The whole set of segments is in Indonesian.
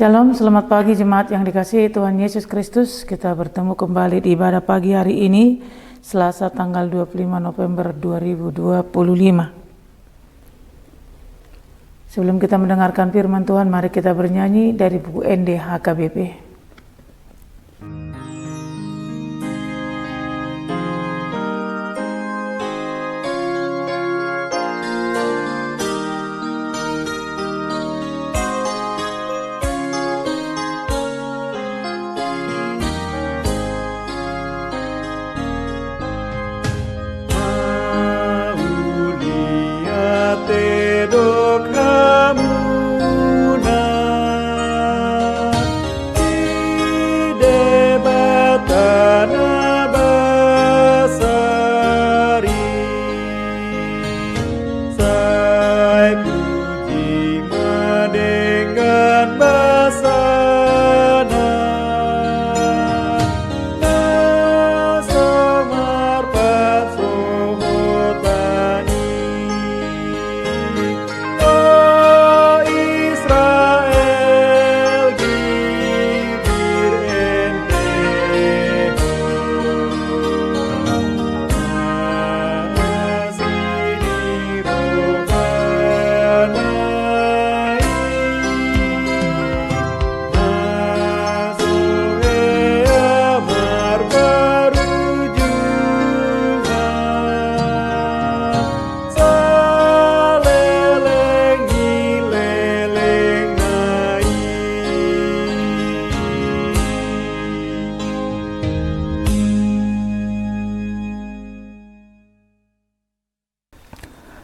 Shalom, selamat pagi jemaat yang dikasihi Tuhan Yesus Kristus. Kita bertemu kembali di ibadah pagi hari ini, Selasa tanggal 25 November 2025. Sebelum kita mendengarkan firman Tuhan, mari kita bernyanyi dari buku ND HKBP.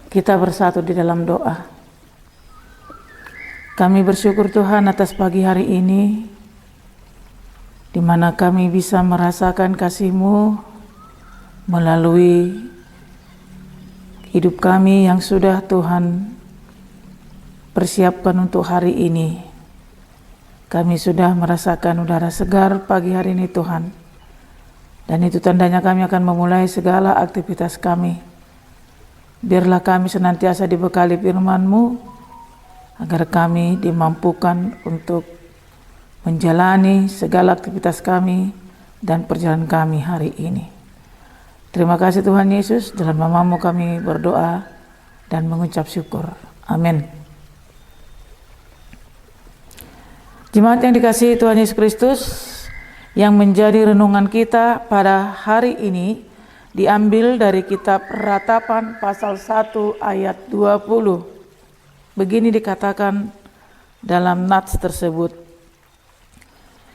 Kita bersatu di dalam doa. Kami bersyukur Tuhan atas pagi hari ini, di mana kami bisa merasakan kasih-Mu melalui hidup kami yang sudah Tuhan persiapkan untuk hari ini. Kami sudah merasakan udara segar pagi hari ini Tuhan, dan itu tandanya kami akan memulai segala aktivitas kami. Biarlah kami senantiasa dibekali firman-Mu, agar kami dimampukan untuk menjalani segala aktivitas kami dan perjalanan kami hari ini. Terima kasih Tuhan Yesus, dalam nama-Mu kami berdoa dan mengucap syukur. Amin. Jemaat yang dikasihi Tuhan Yesus Kristus, yang menjadi renungan kita pada hari ini diambil dari kitab Ratapan pasal 1 ayat 20. Begini dikatakan dalam nats tersebut.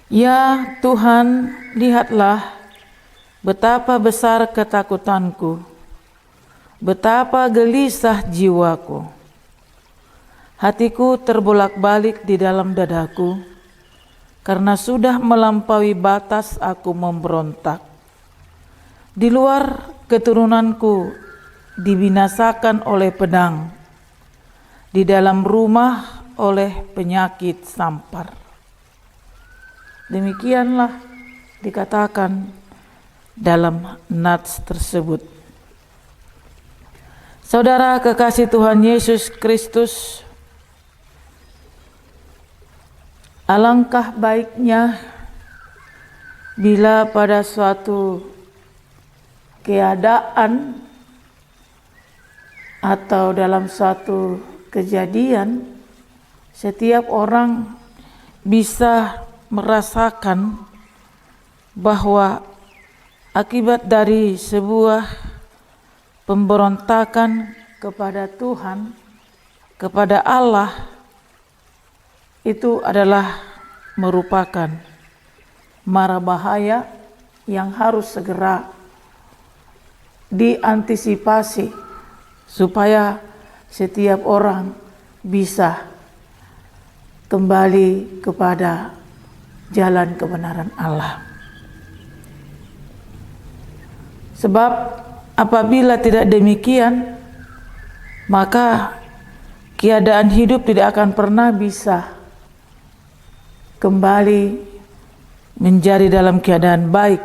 Ya Tuhan, lihatlah betapa besar ketakutanku, betapa gelisah jiwaku. Hatiku terbolak-balik di dalam dadaku, karena sudah melampaui batas aku memberontak. Di luar keturunanku dibinasakan oleh pedang, di dalam rumah oleh penyakit sampar. Demikianlah dikatakan dalam nats tersebut. Saudara kekasih Tuhan Yesus Kristus, alangkah baiknya bila pada suatu keadaan atau dalam suatu kejadian, setiap orang bisa merasakan bahwa akibat dari sebuah pemberontakan kepada Tuhan, kepada Allah, itu adalah merupakan mara bahaya yang harus segera diantisipasi supaya setiap orang bisa kembali kepada jalan kebenaran Allah. Sebab apabila tidak demikian, maka keadaan hidup tidak akan pernah bisa kembali menjadi dalam keadaan baik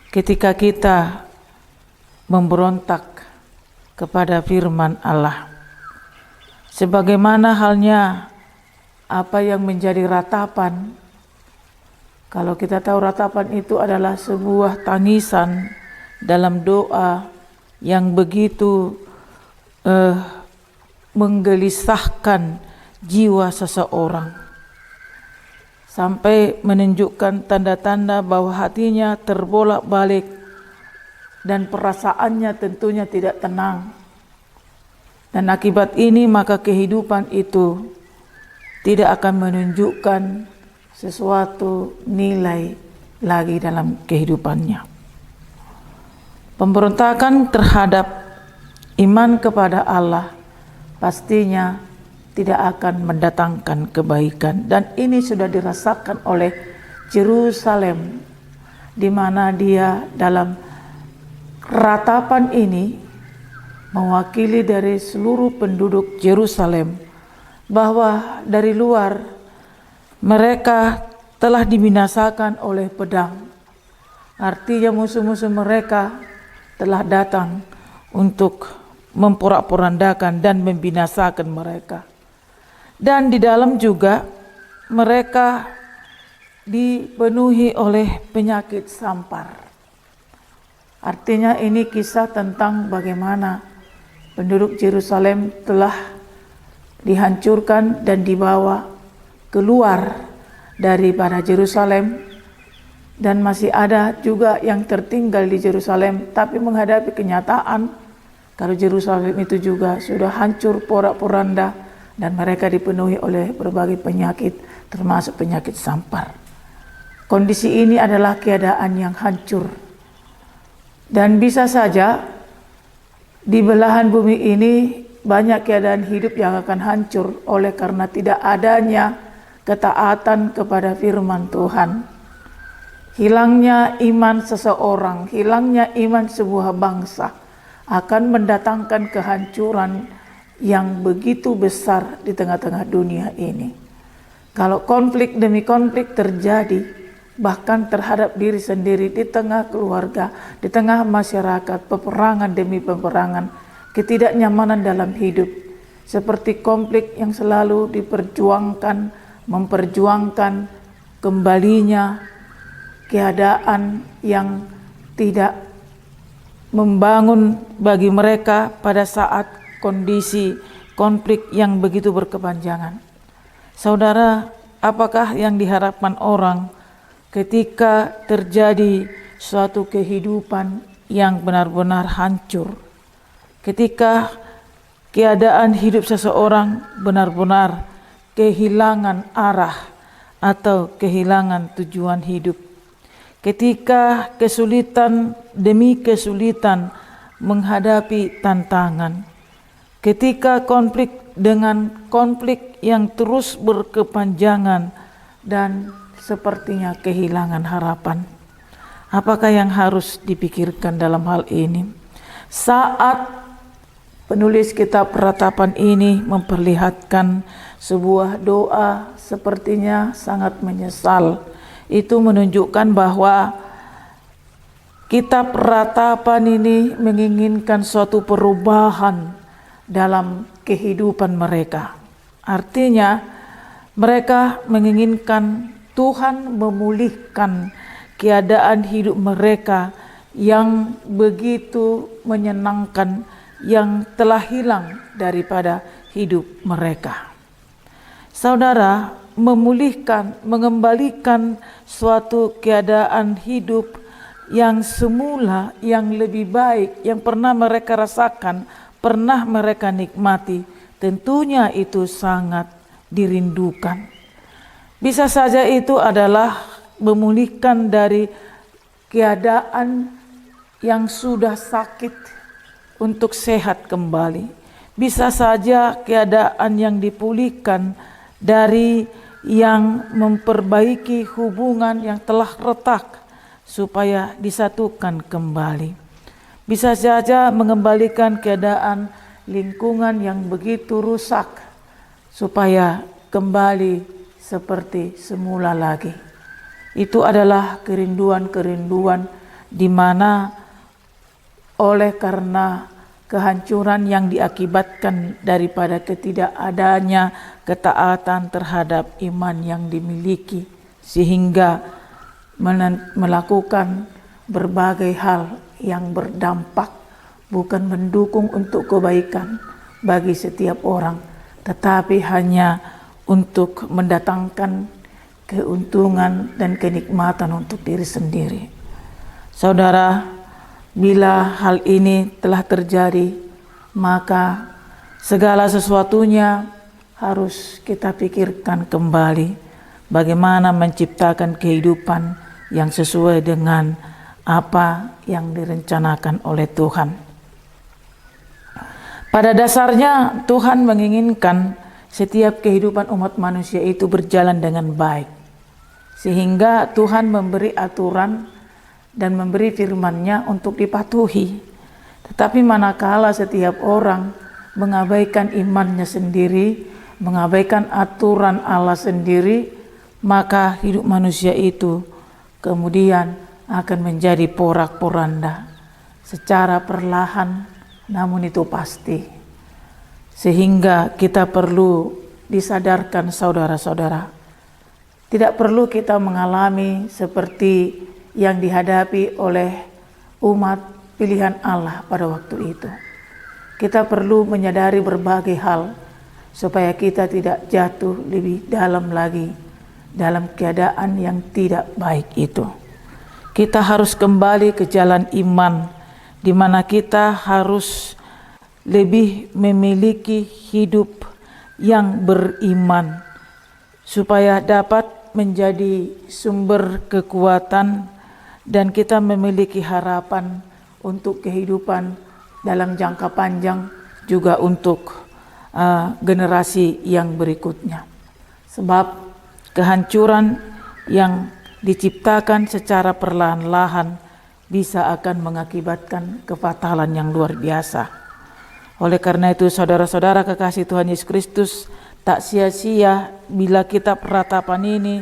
ketika kita memberontak kepada firman Allah. Sebagaimana halnya apa yang menjadi ratapan. Kalau kita tahu ratapan itu adalah sebuah tangisan dalam doa yang begitu menggelisahkan jiwa seseorang, sampai menunjukkan tanda-tanda bahwa hatinya terbolak-balik dan perasaannya tentunya tidak tenang. Dan akibat ini maka kehidupan itu tidak akan menunjukkan sesuatu nilai lagi dalam kehidupannya. Pemberontakan terhadap iman kepada Allah pastinya tidak akan mendatangkan kebaikan, dan ini sudah dirasakan oleh Yerusalem, di mana dia dalam ratapan ini mewakili dari seluruh penduduk Yerusalem, bahwa dari luar mereka telah dibinasakan oleh pedang. Artinya musuh-musuh mereka telah datang untuk memporak-porandakan dan membinasakan mereka. Dan di dalam juga mereka dipenuhi oleh penyakit sampar. Artinya ini kisah tentang bagaimana penduduk Yerusalem telah dihancurkan dan dibawa keluar daripada Yerusalem, dan masih ada juga yang tertinggal di Yerusalem, tapi menghadapi kenyataan kalau Yerusalem itu juga sudah hancur porak-poranda dan mereka dipenuhi oleh berbagai penyakit, termasuk penyakit sampar. Kondisi ini adalah keadaan yang hancur, dan bisa saja di belahan bumi ini banyak keadaan hidup yang akan hancur oleh karena tidak adanya ketaatan kepada firman Tuhan. Hilangnya iman seseorang, hilangnya iman sebuah bangsa akan mendatangkan kehancuran yang begitu besar di tengah-tengah dunia ini. Kalau konflik demi konflik terjadi, bahkan terhadap diri sendiri, di tengah keluarga, di tengah masyarakat, peperangan demi peperangan, ketidaknyamanan dalam hidup, seperti konflik yang selalu memperjuangkan kembalinya keadaan yang tidak membangun bagi mereka pada saat kondisi konflik yang begitu berkepanjangan. Saudara, apakah yang diharapkan orang ketika terjadi suatu kehidupan yang benar-benar hancur? Ketika keadaan hidup seseorang benar-benar kehilangan arah atau kehilangan tujuan hidup. Ketika kesulitan demi kesulitan menghadapi tantangan. Ketika konflik dengan konflik yang terus berkepanjangan dan sepertinya kehilangan harapan. Apakah yang harus dipikirkan dalam hal ini? Saat penulis kitab Ratapan ini memperlihatkan sebuah doa sepertinya sangat menyesal. Itu menunjukkan bahwa kitab Ratapan ini menginginkan suatu perubahan dalam kehidupan mereka. Artinya mereka menginginkan Tuhan memulihkan keadaan hidup mereka yang begitu menyenangkan, yang telah hilang daripada hidup mereka. Saudara, memulihkan, mengembalikan suatu keadaan hidup yang semula, yang lebih baik, yang pernah mereka rasakan, pernah mereka nikmati, tentunya itu sangat dirindukan. Bisa saja itu adalah memulihkan dari keadaan yang sudah sakit untuk sehat kembali. Bisa saja keadaan yang dipulihkan dari yang memperbaiki hubungan yang telah retak supaya disatukan kembali. Bisa saja mengembalikan keadaan lingkungan yang begitu rusak supaya kembali seperti semula lagi. Itu adalah kerinduan-kerinduan di mana oleh karena kehancuran yang diakibatkan daripada ketidakadanya ketaatan terhadap iman yang dimiliki, sehingga melakukan berbagai hal yang berdampak bukan mendukung untuk kebaikan bagi setiap orang, tetapi hanya untuk mendatangkan keuntungan dan kenikmatan untuk diri sendiri. Saudara, bila hal ini telah terjadi, maka segala sesuatunya harus kita pikirkan kembali bagaimana menciptakan kehidupan yang sesuai dengan apa yang direncanakan oleh Tuhan. Pada dasarnya Tuhan menginginkan setiap kehidupan umat manusia itu berjalan dengan baik, sehingga Tuhan memberi aturan dan memberi firman-Nya untuk dipatuhi. Tetapi manakala setiap orang mengabaikan imannya sendiri, mengabaikan aturan Allah sendiri, maka hidup manusia itu kemudian akan menjadi porak-poranda secara perlahan, namun itu pasti. Sehingga kita perlu disadarkan, saudara-saudara, tidak perlu kita mengalami seperti yang dihadapi oleh umat pilihan Allah pada waktu itu. Kita perlu menyadari berbagai hal supaya kita tidak jatuh lebih dalam lagi dalam keadaan yang tidak baik itu. Kita harus kembali ke jalan iman, di mana kita harus lebih memiliki hidup yang beriman supaya dapat menjadi sumber kekuatan dan kita memiliki harapan untuk kehidupan dalam jangka panjang, juga untuk generasi yang berikutnya. Sebab kehancuran yang diciptakan secara perlahan-lahan bisa akan mengakibatkan kefatalan yang luar biasa. Oleh karena itu, saudara-saudara kekasih Tuhan Yesus Kristus, tak sia-sia bila kitab ratapan ini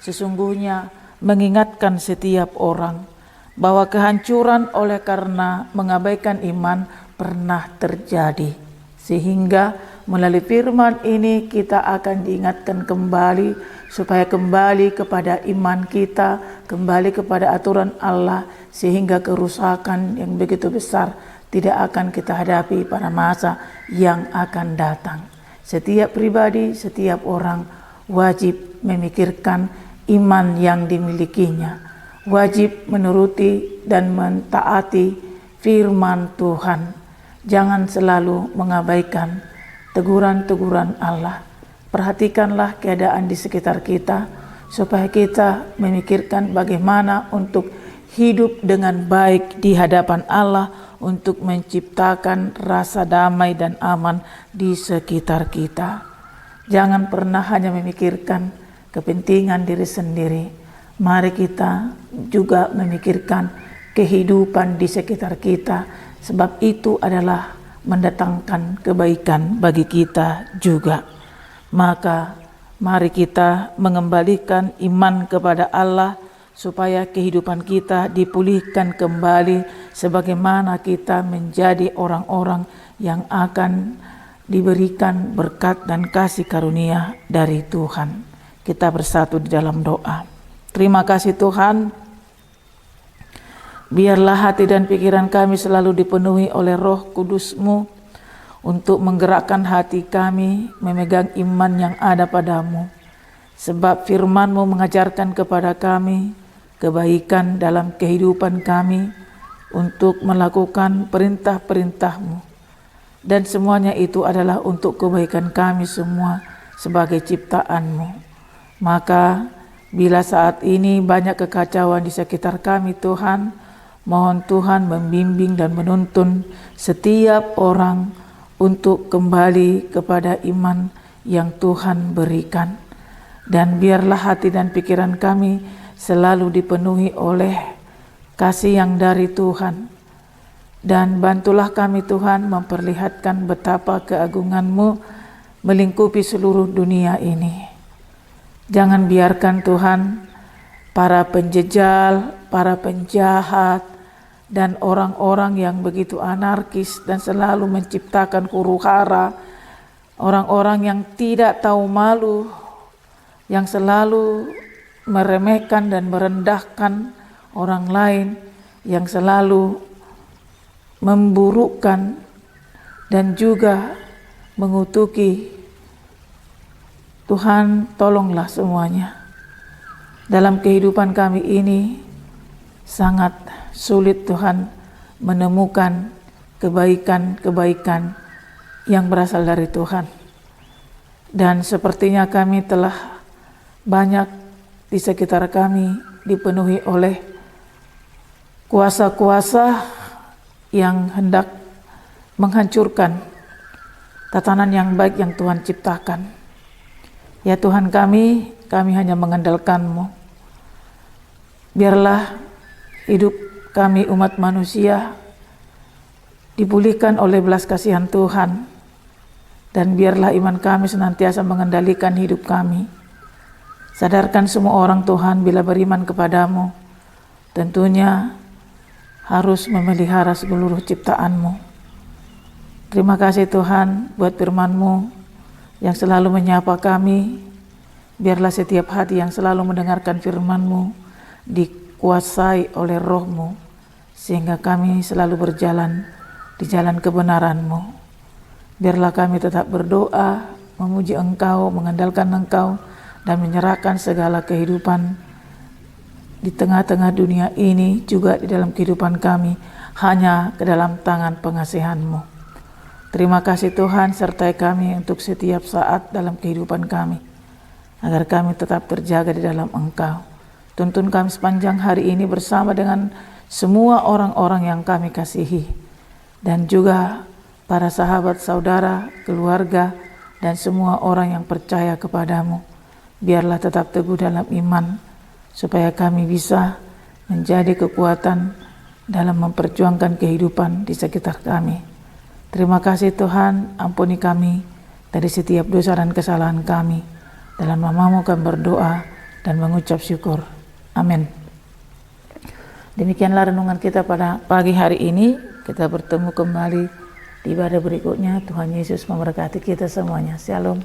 sesungguhnya mengingatkan setiap orang bahwa kehancuran oleh karena mengabaikan iman pernah terjadi, sehingga melalui firman ini kita akan diingatkan kembali supaya kembali kepada iman kita, kembali kepada aturan Allah, sehingga kerusakan yang begitu besar tidak akan kita hadapi pada masa yang akan datang. Setiap pribadi, setiap orang wajib memikirkan iman yang dimilikinya, wajib menuruti dan mentaati firman Tuhan. Jangan selalu mengabaikan teguran-teguran Allah. Perhatikanlah keadaan di sekitar kita supaya kita memikirkan bagaimana untuk hidup dengan baik di hadapan Allah, untuk menciptakan rasa damai dan aman di sekitar kita. Jangan pernah hanya memikirkan kepentingan diri sendiri. Mari kita juga memikirkan kehidupan di sekitar kita, sebab itu adalah mendatangkan kebaikan bagi kita juga. Maka mari kita mengembalikan iman kepada Allah supaya kehidupan kita dipulihkan kembali, sebagaimana kita menjadi orang-orang yang akan diberikan berkat dan kasih karunia dari Tuhan. Kita bersatu di dalam doa. Terima kasih Tuhan, biarlah hati dan pikiran kami selalu dipenuhi oleh Roh Kudus-Mu untuk menggerakkan hati kami memegang iman yang ada padamu. Sebab firman-Mu mengajarkan kepada kami kebaikan dalam kehidupan kami untuk melakukan perintah-perintah-Mu. Dan semuanya itu adalah untuk kebaikan kami semua sebagai ciptaan-Mu. Maka bila saat ini banyak kekacauan di sekitar kami Tuhan, mohon Tuhan membimbing dan menuntun setiap orang untuk kembali kepada iman yang Tuhan berikan. Dan biarlah hati dan pikiran kami selalu dipenuhi oleh kasih yang dari Tuhan. Dan bantulah kami Tuhan memperlihatkan betapa keagungan-Mu melingkupi seluruh dunia ini. Jangan biarkan Tuhan para penjejal, para penjahat, dan orang-orang yang begitu anarkis dan selalu menciptakan huru-hara, orang-orang yang tidak tahu malu, yang selalu meremehkan dan merendahkan orang lain, yang selalu memburukkan dan juga mengutuki. Tuhan, tolonglah semuanya. Dalam kehidupan kami ini sangat sulit Tuhan menemukan kebaikan-kebaikan yang berasal dari Tuhan. Dan sepertinya kami telah banyak di sekitar kami dipenuhi oleh kuasa-kuasa yang hendak menghancurkan tatanan yang baik yang Tuhan ciptakan. Ya Tuhan kami hanya mengandalkan-Mu. Biarlah hidup kami umat manusia dipulihkan oleh belas kasihan Tuhan, dan biarlah iman kami senantiasa mengendalikan hidup kami. Sadarkan semua orang Tuhan, bila beriman kepadamu tentunya harus memelihara seluruh ciptaan-Mu. Terima kasih Tuhan buat firman-Mu yang selalu menyapa kami. Biarlah setiap hati yang selalu mendengarkan firman-Mu dikuasai oleh Roh-Mu, sehingga kami selalu berjalan di jalan kebenaran-Mu. Biarlah kami tetap berdoa, memuji Engkau, mengandalkan Engkau, dan menyerahkan segala kehidupan di tengah-tengah dunia ini, juga di dalam kehidupan kami, hanya ke dalam tangan pengasihan-Mu. Terima kasih Tuhan, sertai kami untuk setiap saat dalam kehidupan kami, agar kami tetap terjaga di dalam Engkau. Tuntun kami sepanjang hari ini bersama dengan semua orang-orang yang kami kasihi, dan juga para sahabat, saudara, keluarga, dan semua orang yang percaya kepadamu. Biarlah tetap teguh dalam iman, supaya kami bisa menjadi kekuatan dalam memperjuangkan kehidupan di sekitar kami. Terima kasih Tuhan, ampuni kami dari setiap dosa dan kesalahan kami. Dalam nama-Mu kami berdoa dan mengucap syukur. Amin. Demikianlah renungan kita pada pagi hari ini. Kita bertemu kembali di ibadah berikutnya. Tuhan Yesus memberkati kita semuanya. Shalom.